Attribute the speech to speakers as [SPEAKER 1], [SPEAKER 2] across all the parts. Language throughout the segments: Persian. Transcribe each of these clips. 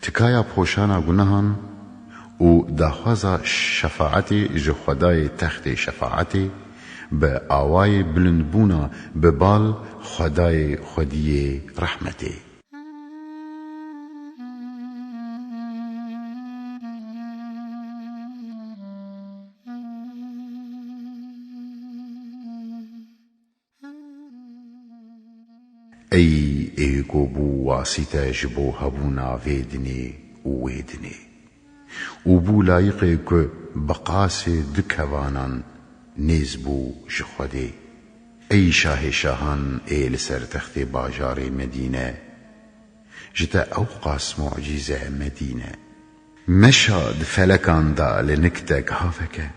[SPEAKER 1] تکایا پوشانا گناهان و داخوازا شفاعت جخدای تخت شفاعت به آوای بلندبونا به بال خدای خودی رحمته. ای ایگو بو واسطه جبو هبونا ویدنی و ویدنی و بو لایقه که بقاس دکوانان نیز بو جخوده. ای شاه شاهان ای لسر تخت باجار مدینه جتا او قاس معجزه مدینه مشاد فلکان دا لنکته گهافکه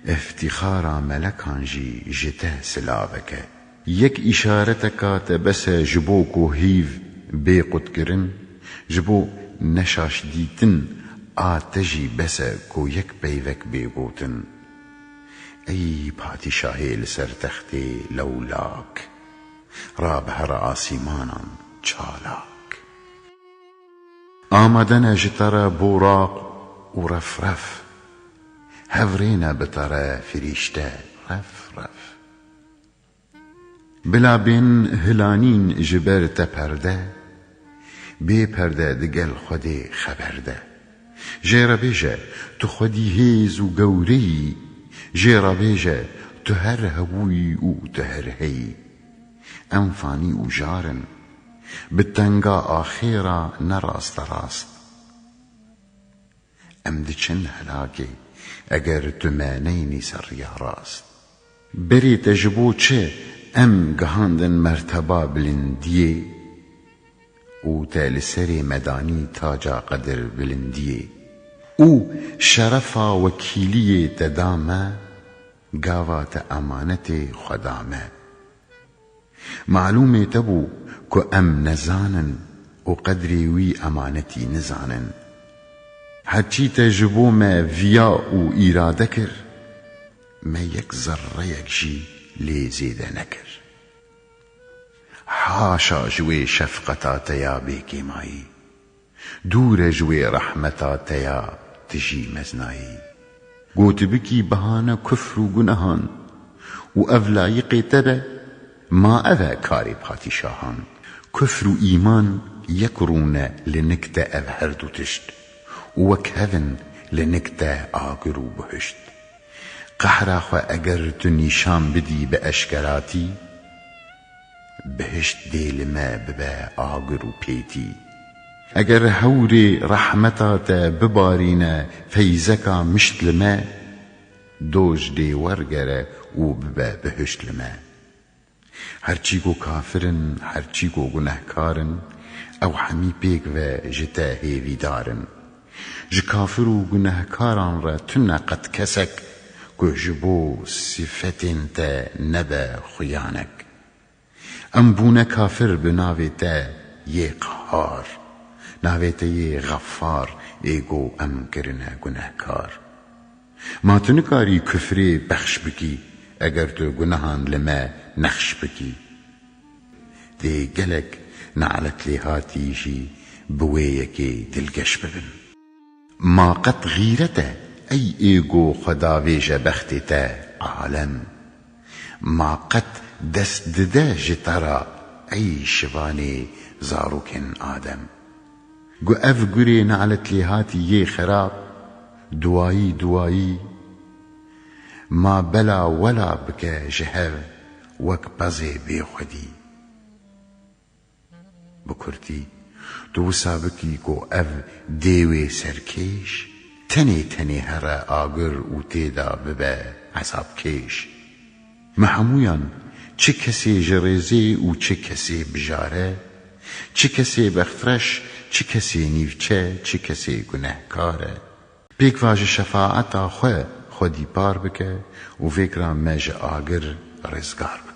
[SPEAKER 1] افتخارا ملکان جی جتا سلاوکه یک اشارتکا تبس جبو کو هیو بی قد کرن جبو نشاش دیتن آتجی بس کو یک بیوک بی گوتن. ای پادشاهی لسر تختی لولاک رابهر آسیمانان چالاک آمدن جتر بوراق و رف رف هورین بتر فریشته رف رف بلا بین هلانین جبر تپرده بی پرده دگل خودی خبرده جیره بیجه تو خودی هیز و گوری جیره بیجه تو هر هوی و تو هر هی انفانی و جارن بتنگا آخیرا نراست راست امد چن هلاکی اگر تو مانینی سر یا راست بری تجبو چه ام گهاندن مرتبه بلندیه او تلسری مدانی تاجا قدر بلندیه او شرفا وکیلی تدامه گاوات امانت خدامه معلومه تبو که ام نزانن و قدری وی امانتی نزانن هرچی تجبو ما ویا و ایراده کر ما یک ذره یک جی لی زیده نکر حاشا جوی شفقتا تیا بیکی مایی دور جوی رحمتا تیا تجی مزنایی گوت بکی بهانه کفر و گناهان و اولایقی تبه ما اوه کاری پادشاهان کفر و ایمان یکرونه لنکته او هر دو تشت وکهون لنکته آگر و بهشت قهرا خو اگر تو نیشان بدی به اشکراتی بهشت دیل ما ببه آگر و پیتی اگر هوری رحمتات ببارینه فیزکا مشت لما دوج دی ورگره و ببه بهشت لما هرچی گو کافرن هرچی گو گناهکارن او همی پیک و جتا هیوی دارن ج کافر و گناهکاران را تنه قد کسک که جبو صفتین تا نبه خیانک ام بونه کافر بناوی تا یه قهار ناوی تا یه غفار ایگو ام کرنه گناهکار ما تو نکاری کفری بخش بکی اگر تو گناهان لما نخش بکی دی گلک نعلت لی هاتی جی بویه که دلگش ببن ما قد غیرته ای ایگو خداویج بختی تا عالم ما قد دست دده جترا ای شوانی زاروکن آدم گو اف گوری نعلت لی هاتی یه خراب دوایی دوایی ما بلا ولا بکه جهر وک بزی بی خودی بکرتی تو سابکی کو اف دیوی سرکیش تنی تنی هر آگر و تیدا ببه عذاب کیش محمویان چه کسی جریزی و چه کسی بجاره چه کسی بخفرش چه کسی نیوچه چه کسی گناهکاره پیک واج شفاعتا خودی پار بکه و فکران مج آگر رزگار بکه